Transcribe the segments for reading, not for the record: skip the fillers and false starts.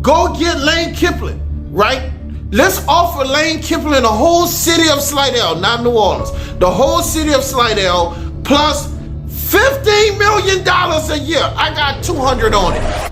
Go get Lane Kiffin, right? Let's offer Lane Kiffin the whole city of Slidell, not New Orleans, the whole city of Slidell, plus $15 million a year. I got 200 on it.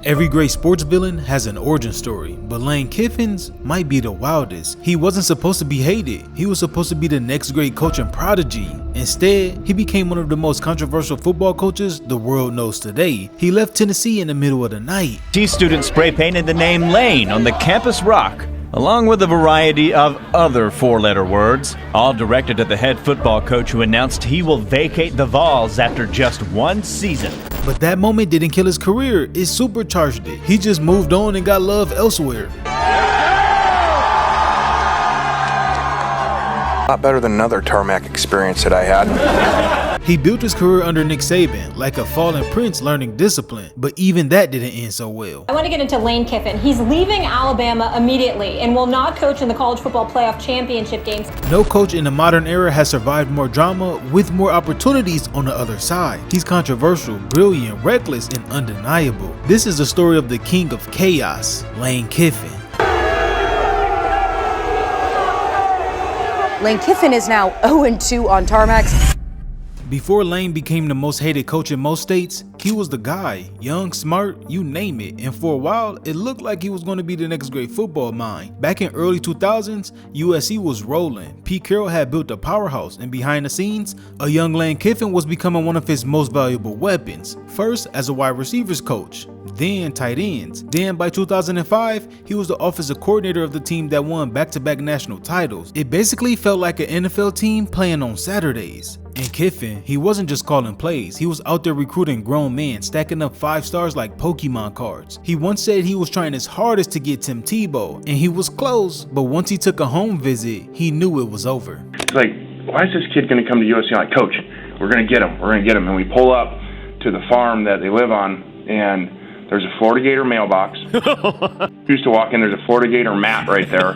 Every great sports villain has an origin story, but Lane Kiffin's might be the wildest. He wasn't supposed to be hated. He was supposed to be the next great coach and prodigy. Instead, he became one of the most controversial football coaches the world knows today. He left Tennessee in the middle of the night. Students spray painted the name Lane on the campus rock, along with a variety of other four-letter words, all directed at the head football coach who announced he will vacate the Vols after just one season. But that moment didn't kill his career, it supercharged it. He just moved on and got love elsewhere. A lot better than another Tarmac experience that I had. He built his career under Nick Saban, like a fallen prince learning discipline, but even that didn't end so well. I want to get into Lane Kiffin. He's leaving Alabama immediately and will not coach in the college football playoff championship games. No coach in the modern era has survived more drama with more opportunities on the other side. He's controversial, brilliant, reckless, and undeniable. This is the story of the king of chaos, Lane Kiffin. Lane Kiffin is now 0-2 on Tarmacs. Before Lane became the most hated coach in most states, he was the guy. Young, smart, you name it. And for a while, it looked like he was going to be the next great football mind. Back in early 2000s, USC was rolling. Pete Carroll had built a powerhouse, and behind the scenes, a young Lane Kiffin was becoming one of his most valuable weapons. First, as a wide receivers coach, then tight ends. Then by 2005, he was the offensive coordinator of the team that won back-to-back national titles. It basically felt like an NFL team playing on Saturdays. And Kiffin, he wasn't just calling plays, he was out there recruiting grown men, stacking up 5 stars like Pokemon cards. He once said he was trying his hardest to get Tim Tebow, and he was close, but once he took a home visit, he knew it was over. It's like, why is this kid going to come to USC? I'm like, Coach, we're going to get him, And we pull up to the farm that they live on, and there's a Florida Gator mailbox. He used to walk in, there's a Florida Gator map right there.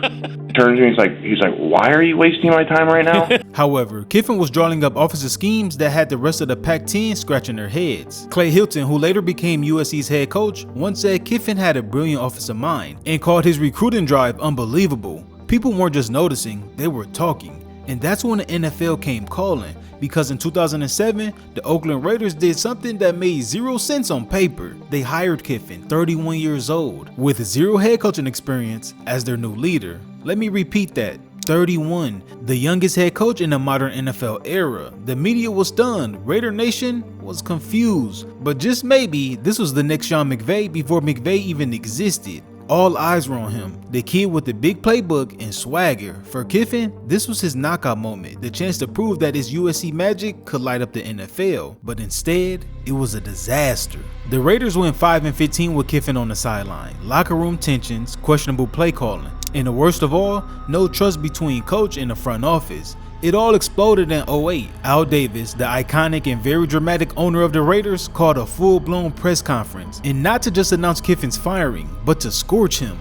Turns to me, he's like, why are you wasting my time right now? However, Kiffin was drawing up offensive schemes that had the rest of the Pac-10 scratching their heads. Clay Hilton, who later became USC's head coach, once said Kiffin had a brilliant offensive mind and called his recruiting drive unbelievable. People weren't just noticing, they were talking. And that's when the NFL came calling, because in 2007, the Oakland Raiders did something that made 0 sense on paper. They hired Kiffin, 31 years old, with 0 head coaching experience, as their new leader. Let me repeat that, 31, the youngest head coach in the modern NFL era. The media was stunned, Raider Nation was confused, but just maybe this was the next Sean McVay before McVay even existed. All eyes were on him, the kid with the big playbook and swagger. For Kiffin, this was his knockout moment, the chance to prove that his USC magic could light up the NFL, but instead, it was a disaster. The Raiders went 5-15 with Kiffin on the sideline, locker room tensions, questionable play calling, and the worst of all, no trust between coach and the front office. It all exploded in 2008. Al Davis, the iconic and very dramatic owner of the Raiders, called a full-blown press conference, and not to just announce Kiffin's firing, but to scorch him.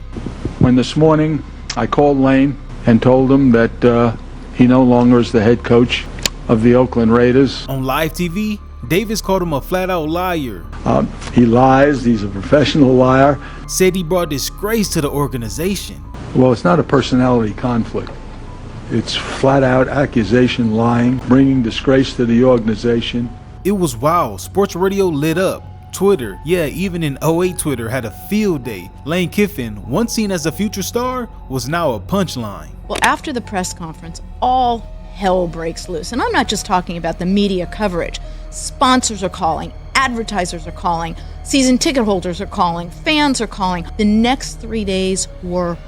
When this morning I called Lane and told him that he no longer is the head coach of the Oakland Raiders. On live TV, Davis called him a flat-out liar. He lies, he's a professional liar. Said he brought disgrace to the organization. Well, it's not a personality conflict. It's flat-out accusation, lying, bringing disgrace to the organization. It was wild. Sports radio lit up. Twitter, yeah, even in 2008 Twitter had a field day. Lane Kiffin, once seen as a future star, was now a punchline. Well, after the press conference, all hell breaks loose. And I'm not just talking about the media coverage. Sponsors are calling, advertisers are calling, season ticket holders are calling, fans are calling. The next 3 days were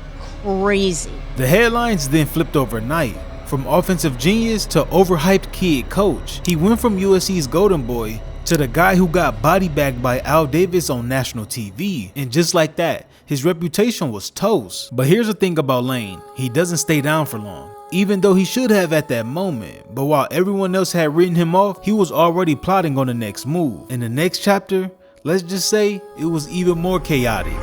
crazy. The headlines then flipped overnight. From offensive genius to overhyped kid coach. He went from USC's golden boy to the guy who got body bagged by Al Davis on national TV. And just like that, his reputation was toast. But here's the thing about Lane, he doesn't stay down for long. Even though he should have at that moment. But while everyone else had written him off, he was already plotting on the next move. In the next chapter, let's just say it was even more chaotic.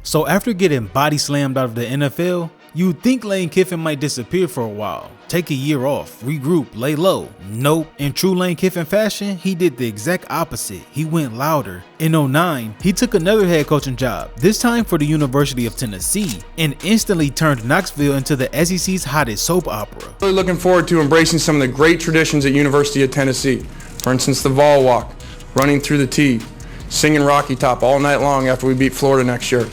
So after getting body slammed out of the NFL, You'd think Lane Kiffin might disappear for a while, take a year off, regroup, lay low. Nope. In true Lane Kiffin fashion, he did the exact opposite. He went louder. In 2009, he took another head coaching job, this time for the University of Tennessee, and instantly turned Knoxville into the SEC's hottest soap opera. Really looking forward to embracing some of the great traditions at University of Tennessee. For instance, the Vol Walk, running through the T, singing Rocky Top all night long after we beat Florida next year.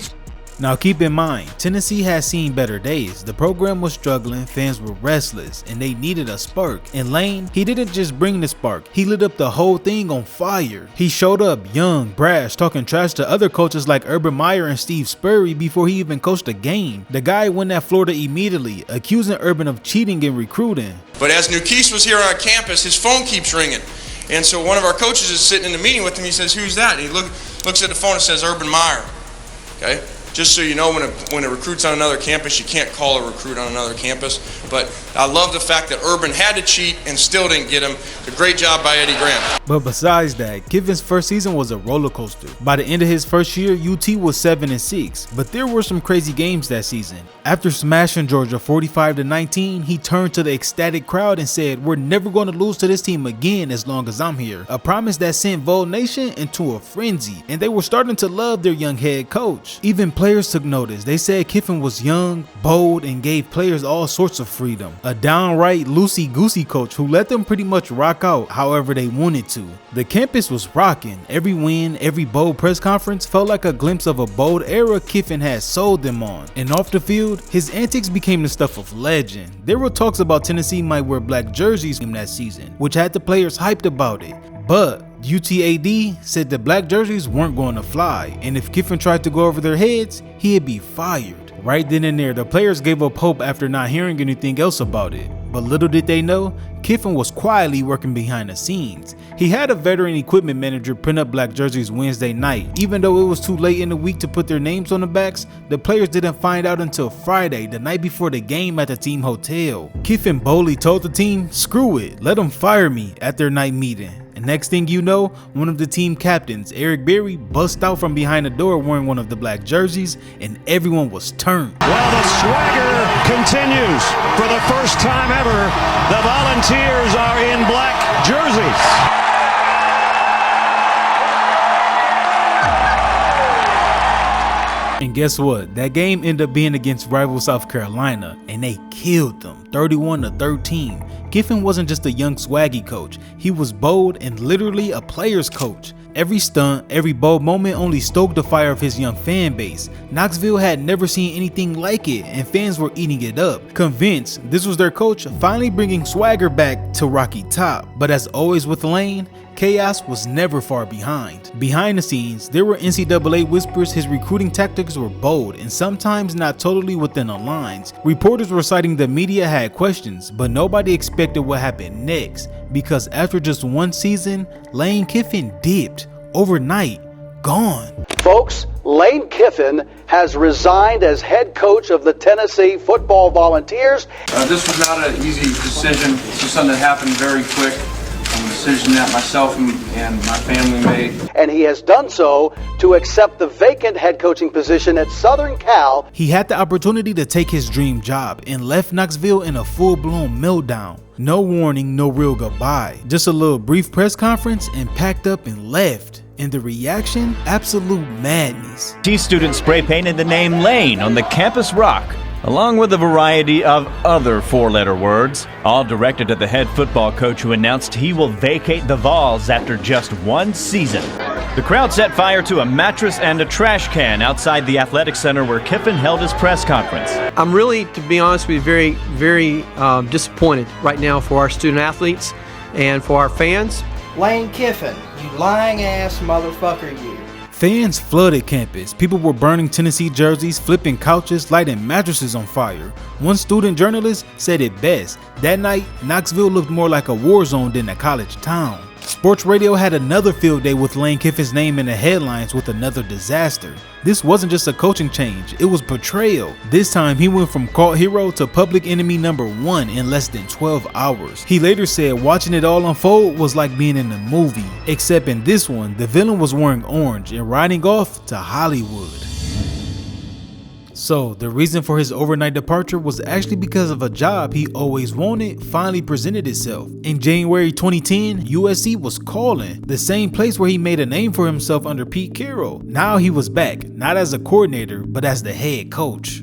Now keep in mind, Tennessee has seen better days. The program was struggling, fans were restless, and they needed a spark. And Lane, he didn't just bring the spark, he lit up the whole thing on fire. He showed up young, brash, talking trash to other coaches like Urban Meyer and Steve Spurrier before he even coached a game. The guy went at Florida immediately, accusing Urban of cheating and recruiting. But as Nukes was here on campus, his phone keeps ringing. And so one of our coaches is sitting in the meeting with him. He says, "Who's that?" And he looks at the phone and says, "Urban Meyer." Okay? Just so you know, when a recruit's on another campus, you can't call a recruit on another campus. But I love the fact that Urban had to cheat and still didn't get him. It's a great job by Eddie Graham. But besides that, Kiffin's first season was a roller coaster. By the end of his first year, UT was 7-6, but there were some crazy games that season. After smashing Georgia 45-19, he turned to the ecstatic crowd and said, "We're never going to lose to this team again as long as I'm here." A promise that sent Vol Nation into a frenzy, and they were starting to love their young head coach. Even players took notice. They said Kiffin was young, bold, and gave players all sorts of freedom. A downright loosey-goosey coach who let them pretty much rock out however they wanted to. The campus was rocking. Every win, every bold press conference felt like a glimpse of a bold era Kiffin had sold them on. And off the field, his antics became the stuff of legend. There were talks about Tennessee might wear black jerseys in that season, which had the players hyped about it. But UTAD said the black jerseys weren't going to fly, and if Kiffin tried to go over their heads, he'd be fired. Right then and there, the players gave up hope after not hearing anything else about it. But little did they know, Kiffin was quietly working behind the scenes. He had a veteran equipment manager print up black jerseys Wednesday night. Even though it was too late in the week to put their names on the backs, the players didn't find out until Friday, the night before the game at the team hotel. Kiffin boldly told the team, "Screw it, let them fire me," at their night meeting. And next thing you know, one of the team captains, Eric Berry, bust out from behind the door wearing one of the black jerseys, and everyone was turned. Well, the swagger continues. For the first time ever, the Volunteers are in black jerseys. And guess what? That game ended up being against rival South Carolina, and they killed them 31-13. Kiffin wasn't just a young swaggy coach, he was bold and literally a player's coach. Every stunt, every bold moment only stoked the fire of his young fan base. Knoxville had never seen anything like it, and fans were eating it up, convinced this was their coach finally bringing swagger back to Rocky Top. But as always with Lane, chaos was never far behind. Behind the scenes, there were NCAA whispers his recruiting tactics were bold and sometimes not totally within the lines. Reporters were citing the media had questions, but nobody expected what happened next, because after just one season, Lane Kiffin dipped. Overnight, gone. Folks, Lane Kiffin has resigned as head coach of the Tennessee Football Volunteers. This was not an easy decision. This was something that happened very quick. A decision that myself and my family made. And he has done so to accept the vacant head coaching position at Southern Cal. He had the opportunity to take his dream job and left Knoxville in a full-blown meltdown. No warning, no real goodbye. Just a little brief press conference and packed up and left. And the reaction? Absolute madness. T students spray painted the name Lane on the campus rock, along with a variety of other four-letter words, all directed at the head football coach who announced he will vacate the Vols after just one season. The crowd set fire to a mattress and a trash can outside the athletic center where Kiffin held his press conference. I'm really, to be honest with you, very disappointed right now for our student athletes and for our fans. Lane Kiffin, you lying ass motherfucker, you. Fans flooded campus. People were burning Tennessee jerseys, flipping couches, lighting mattresses on fire. One student journalist said it best. That night, Knoxville looked more like a war zone than a college town. Sports radio had another field day with Lane Kiffin's name in the headlines with another disaster. This wasn't just a coaching change, it was betrayal. This time he went from cult hero to public enemy #1 in less than 12 hours. He later said watching it all unfold was like being in a movie, except in this one, the villain was wearing orange and riding off to Hollywood. So the reason for his overnight departure was actually because of a job he always wanted finally presented itself. In January 2010, USC was calling, the same place where he made a name for himself under Pete Carroll. Now he was back, not as a coordinator, but as the head coach.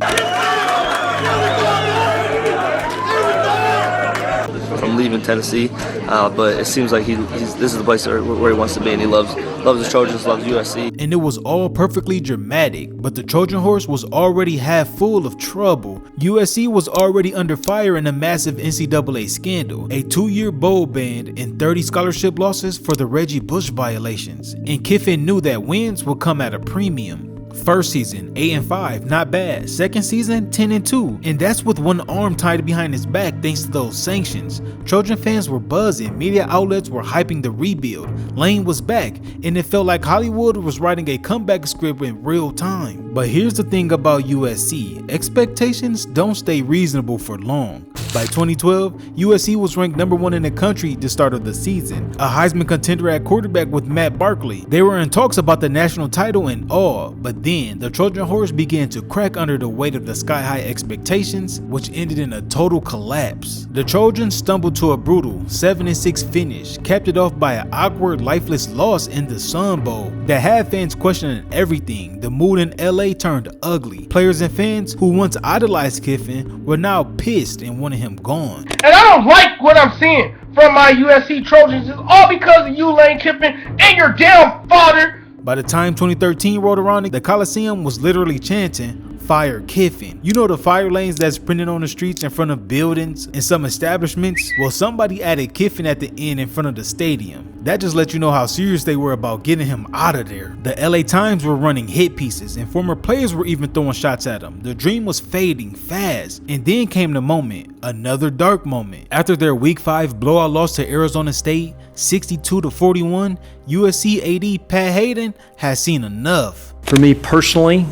From leaving Tennessee, but it seems like this is the place where he wants to be, and he loves the Trojans, loves USC. And it was all perfectly dramatic, but the Trojan horse was already half full of trouble. USC was already under fire in a massive NCAA scandal, a 2-year bowl ban, and 30 scholarship losses for the Reggie Bush violations. And Kiffin knew that wins would come at a premium. First season, 8-5, not bad. Second season, 10-2, and that's with one arm tied behind his back thanks to those sanctions. Trojan fans were buzzing, media outlets were hyping the rebuild. Lane was back, and it felt like Hollywood was writing a comeback script in real time. But here's the thing about USC, expectations don't stay reasonable for long. By 2012, USC was ranked #1 in the country at the start of the season, a Heisman contender at quarterback with Matt Barkley. They were in talks about the national title and all, but then the Trojan horse began to crack under the weight of the sky-high expectations, which ended in a total collapse. The Trojans stumbled to a brutal 7-6 finish, capped it off by an awkward, lifeless loss in the Sun Bowl that had fans questioning everything. The mood in LA turned ugly. Players and fans who once idolized Kiffin were now pissed and wanted him gone. And I don't like what I'm seeing from my USC Trojans. It's all because of you, Lane Kiffin, and your damn father. By the time 2013 rolled around, the Coliseum was literally chanting, "Fire Kiffin." You know the fire lanes that's printed on the streets in front of buildings and some establishments? Well, somebody added Kiffin at the end in front of the stadium. That just let you know how serious they were about getting him out of there. The LA Times were running hit pieces and former players were even throwing shots at him. The dream was fading fast. And then came the moment, another dark moment. After their Week 5 blowout loss to Arizona State, 62-41, USC AD Pat Hayden has seen enough. For me personally,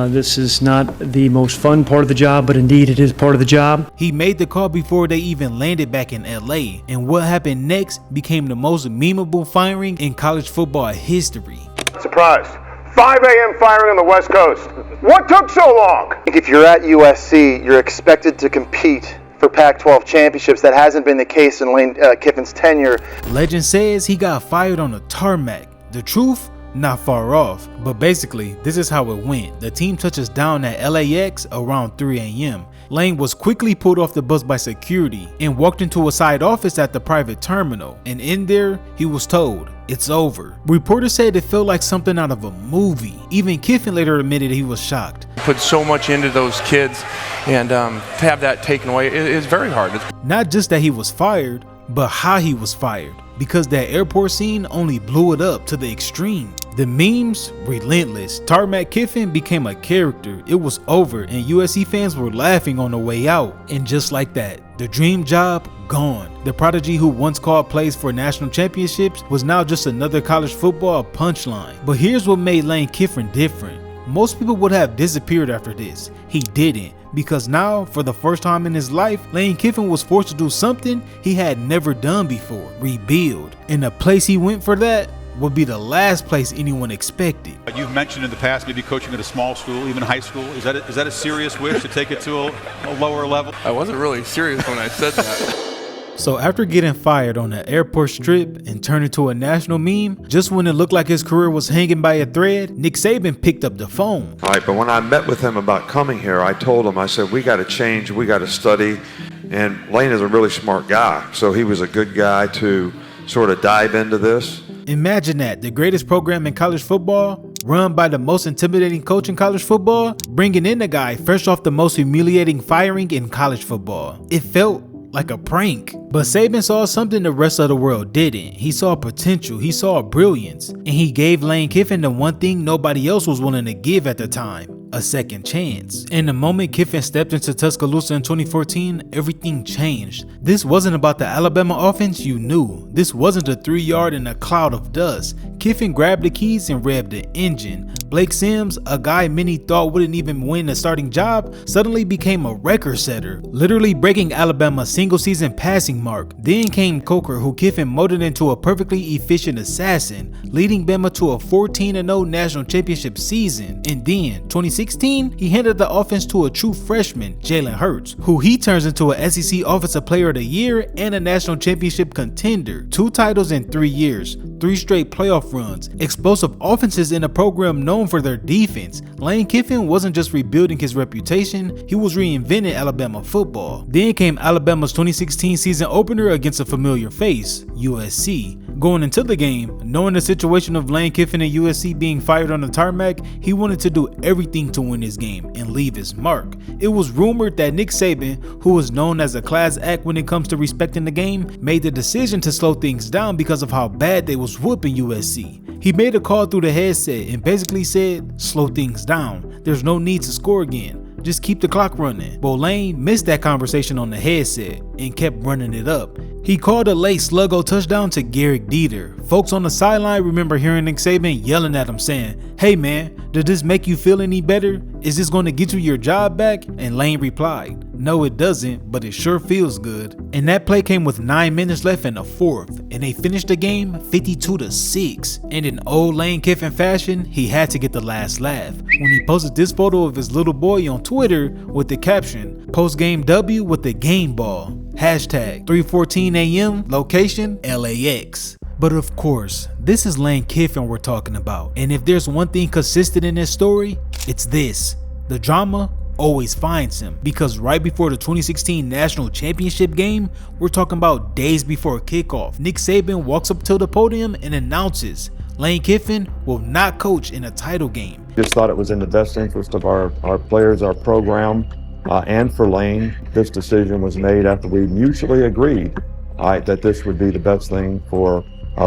this is not the most fun part of the job, but indeed it is part of the job. He made the call before they even landed back in LA, and what happened next became the most memeable firing in college football history. Surprise. 5 a.m. firing on the West Coast. What took so long? If you're at USC, you're expected to compete for Pac-12 championships. That hasn't been the case in Lane Kiffin's tenure. Legend says he got fired on the tarmac. The truth? Not far off, but basically this is how it went. The team touches down at LAX around 3 a.m. Lane was quickly pulled off the bus by security and walked into a side office at the private terminal, and in there he was told, "It's over." Reporters said it felt like something out of a movie. Even Kiffin later admitted he was shocked. Put so much into those kids, and to have that taken away is very hard. Not just that he was fired, but how he was fired, because that airport scene only blew it up to the extreme. The memes, relentless. Tarmac Kiffin became a character. It was over, and USC fans were laughing on the way out. And just like that, the dream job gone. The Prodigy who once called plays for national championships was now just another college football punchline. But here's what made Lane Kiffin different. Most people would have disappeared after this. He didn't, because now, for the first time in his life, Lane Kiffin was forced to do something he had never done before, rebuild. And the place he went for that would be the last place anyone expected. You've mentioned in the past maybe coaching at a small school, even high school. Is that a serious wish to take it to a lower level? I wasn't really serious when I said that. So after getting fired on the airport strip and turning to a national meme, just when it looked like his career was hanging by a thread, Nick Saban picked up the phone. All right, but when I met with him about coming here, I told him, I said, we got to change, we got to study. And Lane is a really smart guy, so he was a good guy to sort of dive into this. Imagine that, the greatest program in college football, run by the most intimidating coach in college football, bringing in a guy fresh off the most humiliating firing in college football. It felt like a prank. But Saban saw something the rest of the world didn't. He saw potential, he saw brilliance, and he gave Lane Kiffin the one thing nobody else was willing to give at the time, a second chance. And the moment Kiffin stepped into Tuscaloosa in 2014, everything changed. This wasn't about the Alabama offense you knew. This wasn't a 3-yard in a cloud of dust. Kiffin grabbed the keys and revved the engine. Blake Sims, a guy many thought wouldn't even win a starting job, suddenly became a record setter, literally breaking Alabama's single season passing mark. Then came Coker, who Kiffin molded into a perfectly efficient assassin, leading Bama to a 14-0 national championship season. And then 2016 2016, he handed the offense to a true freshman, Jalen Hurts, who he turns into an SEC Offensive Player of the Year and a national championship contender. 2 titles in 3 years, 3 straight playoff runs, explosive offenses in a program known for their defense. Lane Kiffin wasn't just rebuilding his reputation, he was reinventing Alabama football. Then came Alabama's 2016 season opener against a familiar face, USC. Going into the game, knowing the situation of Lane Kiffin and USC being fired on the tarmac, he wanted to do everything to win this game and leave his mark. It was rumored that Nick Saban, who was known as a class act when it comes to respecting the game, made the decision to slow things down because of how bad they was whooping USC. He made a call through the headset and basically said, slow things down, there's no need to score again. Just keep the clock running. But Lane missed that conversation on the headset and kept running it up. He called a late sluggo touchdown to Garrett Dieter. Folks on the sideline remember hearing Nick Saban yelling at him saying, "Hey man, did this make you feel any better? Is this going to get you your job back?" And Lane replied, "No, it doesn't, but it sure feels good." And that play came with 9 minutes left in the fourth, and they finished the game 52-6. And in old Lane Kiffin fashion, he had to get the last laugh when he posted this photo of his little boy on Twitter with the caption, "Post-game W with the game ball. Hashtag 3:14 a.m. Location LAX." But of course, this is Lane Kiffin we're talking about. And if there's one thing consistent in this story, it's this: the drama always finds him. Because right before the 2016 national championship game, we're talking about days before kickoff, Nick Saban walks up to the podium and announces Lane Kiffin will not coach in a title game. Just thought it was in the best interest of our players, our program, and for Lane. This decision was made after we mutually agreed that this would be the best thing for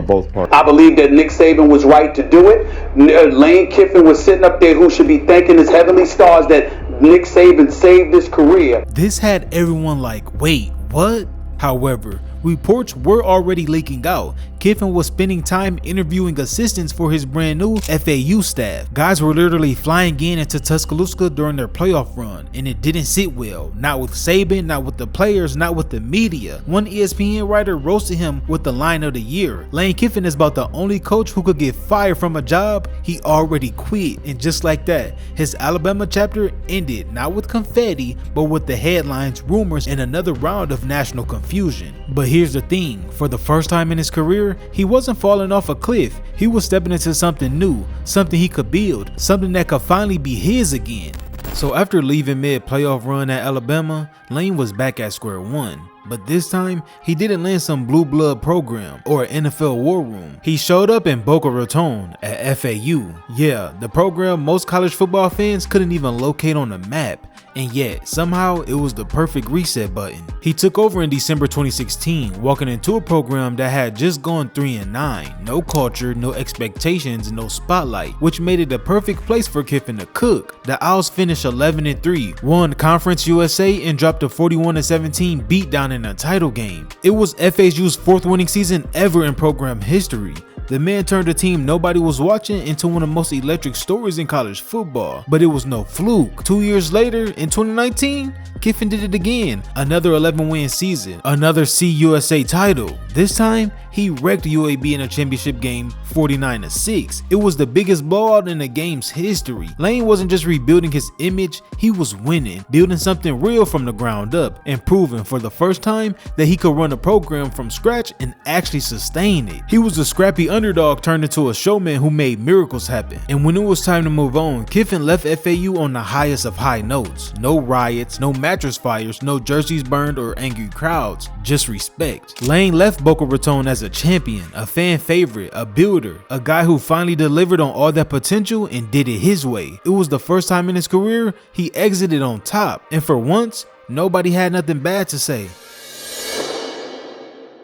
both parties. I believe that Nick Saban was right to do it. Lane Kiffin was sitting up there who should be thanking his heavenly stars that Nick Saban saved his career. This had everyone like, wait, what? However, reports were already leaking out. Kiffin was spending time interviewing assistants for his brand new FAU staff. Guys were literally flying into Tuscaloosa during their playoff run, and it didn't sit well. Not with Saban, not with the players, not with the media. One ESPN writer roasted him with the line of the year. Lane Kiffin is about the only coach who could get fired from a job he already quit. And just like that, his Alabama chapter ended not with confetti, but with the headlines, rumors, and another round of national confusion. But here's the thing, for the first time in his career, he wasn't falling off a cliff. He was stepping into something new, something he could build, something that could finally be his again. So after leaving mid-playoff run at Alabama, Lane was back at square one. But this time, he didn't land some blue blood program or an NFL war room. He showed up in Boca Raton at FAU. Yeah, the program most college football fans couldn't even locate on the map. And yet, somehow, it was the perfect reset button. He took over in December 2016, walking into a program that had just gone 3-9. No culture, no expectations, no spotlight, which made it the perfect place for Kiffin to cook. The Owls finished 11-3, won Conference USA, and dropped a 41-17 beatdown in a title game. It was FAU's 4th winning season ever in program history. The man turned a team nobody was watching into one of the most electric stories in college football. But it was no fluke. 2 years later, in 2019, Kiffin did it again. Another 11-win season, another CUSA title. This time, he wrecked UAB in a championship game 49-6. It was the biggest blowout in the game's history. Lane wasn't just rebuilding his image, he was winning, building something real from the ground up, and proving for the first time that he could run a program from scratch and actually sustain it. He was a scrappy underdog turned into a showman who made miracles happen. And when it was time to move on, Kiffin left FAU on the highest of high notes. No riots, no mattress fires, no jerseys burned or angry crowds, just respect. Lane left Boca Raton as a champion, a fan favorite, a builder, a guy who finally delivered on all that potential and did it his way. It was the first time in his career he exited on top, and for once, nobody had nothing bad to say.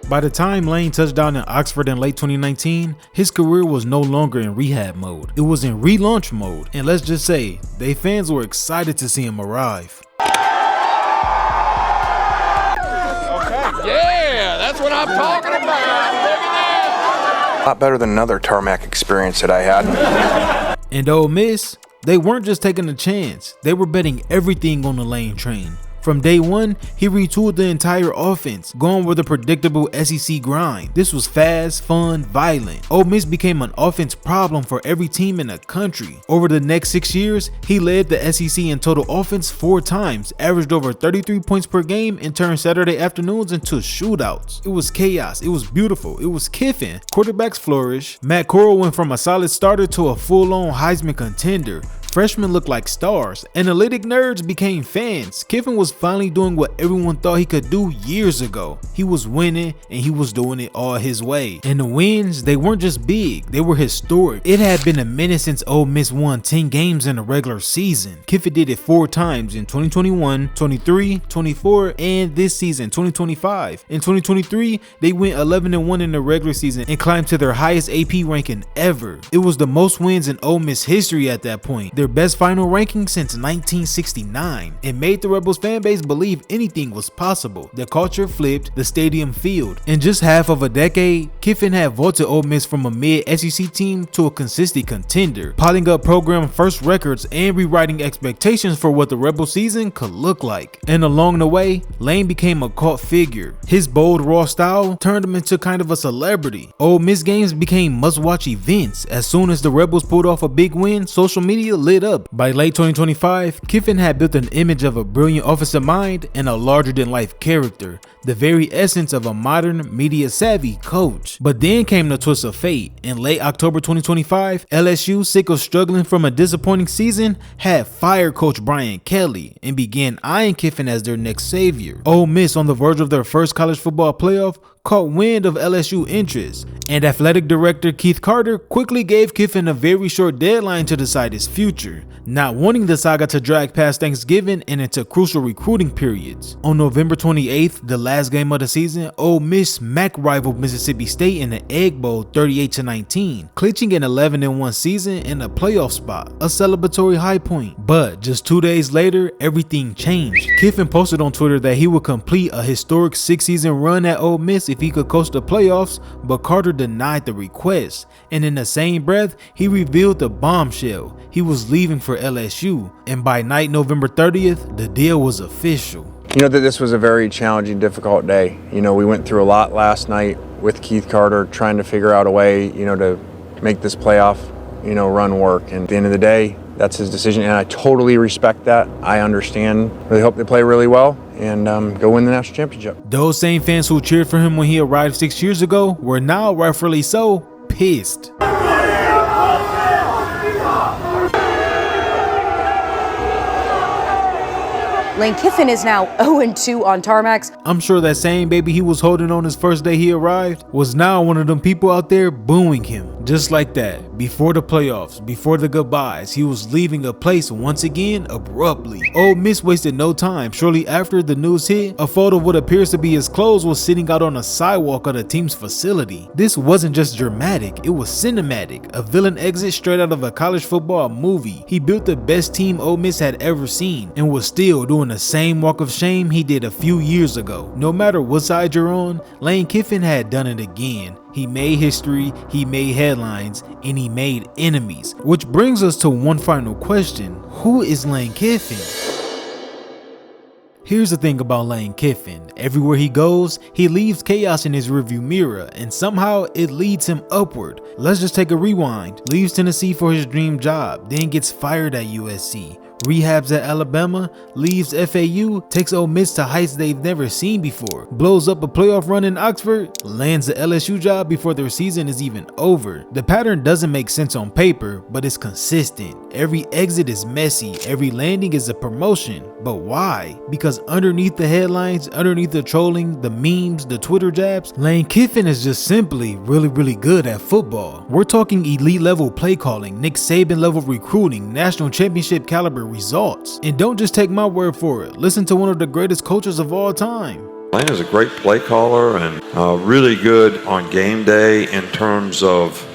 By the time Lane touched down in Oxford in late 2019, his career was no longer in rehab mode. It was in relaunch mode, and let's just say, they fans were excited to see him arrive. Yeah, that's what I'm talking about. Look at that. A lot better than another Tarmac experience that I had. And Ole Miss, they weren't just taking a chance. They were betting everything on the Lane train. From day one, he retooled the entire offense, going with a predictable SEC grind. This was fast, fun, violent. Ole Miss became an offense problem for every team in the country. Over the next 6 years, he led the SEC in total offense 4 times, averaged over 33 points per game, and turned Saturday afternoons into shootouts. It was chaos. It was beautiful. It was Kiffin. Quarterbacks flourish. Matt Corral went from a solid starter to a full-on Heisman contender. Freshmen looked like stars. Analytic nerds became fans. Kiffin was finally doing what everyone thought he could do years ago. He was winning, and he was doing it all his way. And the wins, they weren't just big, they were historic. It had been a minute since Ole Miss won 10 games in a regular season. Kiffin did it 4 times in 2021, 23, 24, and this season, 2025. In 2023, they went 11-1 in the regular season and climbed to their highest AP ranking ever. It was the most wins in Ole Miss history at that point. Their best final ranking since 1969. It made the Rebels fan base believe anything was possible. The culture flipped, the stadium filled. In just half of a decade, Kiffin had vaulted Ole Miss from a mid-SEC team to a consistent contender, piling up program first records and rewriting expectations for what the Rebel season could look like. And along the way, Lane became a cult figure. His bold, raw style turned him into kind of a celebrity. Ole Miss games became must-watch events. As soon as the Rebels pulled off a big win, social media lit up. By late 2025, Kiffin had built an image of a brilliant offensive mind and a larger-than-life character, the very essence of a modern, media-savvy coach. But then came the twist of fate. In late October 2025, LSU, sick of struggling from a disappointing season, had fired Coach Brian Kelly and began eyeing Kiffin as their next savior. Ole Miss, on the verge of their first college football playoff, caught wind of LSU interest, and athletic director Keith Carter quickly gave Kiffin a very short deadline to decide his future, not wanting the saga to drag past Thanksgiving and into crucial recruiting periods. On November 28th, the last game of the season, Ole Miss smacked rival Mississippi State in the Egg Bowl 38-19, clinching an 11-1 season and a playoff spot, a celebratory high point. But just 2 days later, everything changed. Kiffin posted on Twitter that he would complete a historic 6-season run at Ole Miss if he could coach the playoffs, but Carter denied the request. And in the same breath, he revealed the bombshell. He was leaving for LSU, and by night November 30th, the deal was official. You know that this was a very challenging, difficult day. You know, we went through a lot last night with Keith Carter trying to figure out a way, to make this playoff, run work. And at the end of the day, that's his decision, and I totally respect that. I understand. Really hope they play really well and go win the national championship. Those same fans who cheered for him when he arrived 6 years ago were now, rightfully so, pissed. Lane Kiffin is now 0-2 on Tarmacs. I'm sure that same baby he was holding on his first day he arrived was now one of them people out there booing him. Just like that, before the playoffs, before the goodbyes, he was leaving a place once again abruptly. Ole Miss wasted no time. Shortly after the news hit, a photo of what appears to be his clothes was sitting out on a sidewalk of the team's facility. This wasn't just dramatic, it was cinematic, a villain exit straight out of a college football movie. He built the best team Ole Miss had ever seen and was still doing the same walk of shame he did a few years ago. No matter what side you're on, Lane Kiffin had done it again. He made history, he made headlines, and he made enemies. Which brings us to one final question. Who is Lane Kiffin? Here's the thing about Lane Kiffin. Everywhere he goes, he leaves chaos in his rearview mirror, and somehow it leads him upward. Let's just take a rewind. Leaves Tennessee for his dream job, then gets fired at USC. Rehabs at Alabama, leaves FAU, takes Ole Miss to heights they've never seen before, blows up a playoff run in Oxford, lands the LSU job before their season is even over. The pattern doesn't make sense on paper, but it's consistent. Every exit is messy, every landing is a promotion. But why? Because underneath the headlines, underneath the trolling, the memes, the Twitter jabs, Lane Kiffin is just simply really good at football. We're talking elite level play calling, Nick Saban level recruiting, national championship caliber results. And don't just take my word for it. Listen to one of the greatest coaches of all time. Lane is a great play caller and really good on game day in terms of,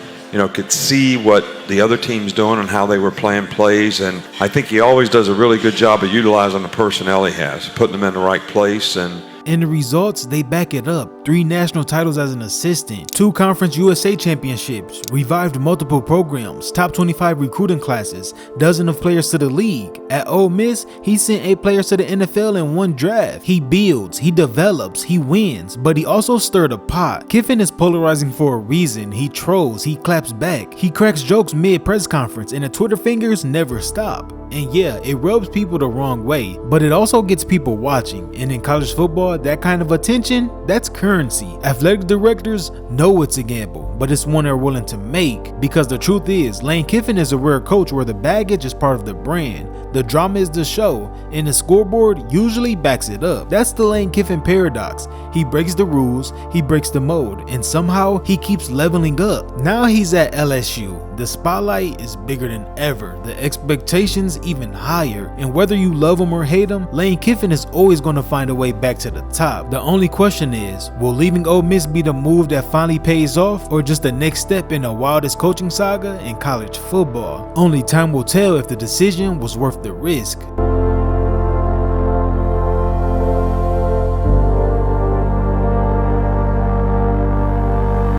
could see what the other team's doing and how they were playing plays. And I think he always does a really good job of utilizing the personnel he has, putting them in the right place. And And the results, they back it up. 3 national titles as an assistant, 2 Conference USA championships, revived multiple programs, top 25 recruiting classes, dozens of players to the league. At Ole Miss, he sent 8 players to the NFL in 1 draft. He builds, he develops, he wins, but he also stirred a pot. Kiffin is polarizing for a reason. He trolls, he claps back, he cracks jokes mid-press conference, and the Twitter fingers never stop. And yeah, it rubs people the wrong way, but it also gets people watching. And in college football, that kind of attention, that's currency. Athletic directors know it's a gamble, but it's one they're willing to make, because the truth is, Lane Kiffin is a rare coach where the baggage is part of the brand, the drama is the show, and the scoreboard usually backs it up. That's the Lane Kiffin paradox. He breaks the rules, he breaks the mold, and somehow he keeps leveling up. Now he's at LSU. The spotlight is bigger than ever, the expectations even higher, and whether you love him or hate him, Lane Kiffin is always going to find a way back to the top. The only question is, will leaving Ole Miss be the move that finally pays off, or just the next step in the wildest coaching saga in college football? Only time will tell if the decision was worth the risk.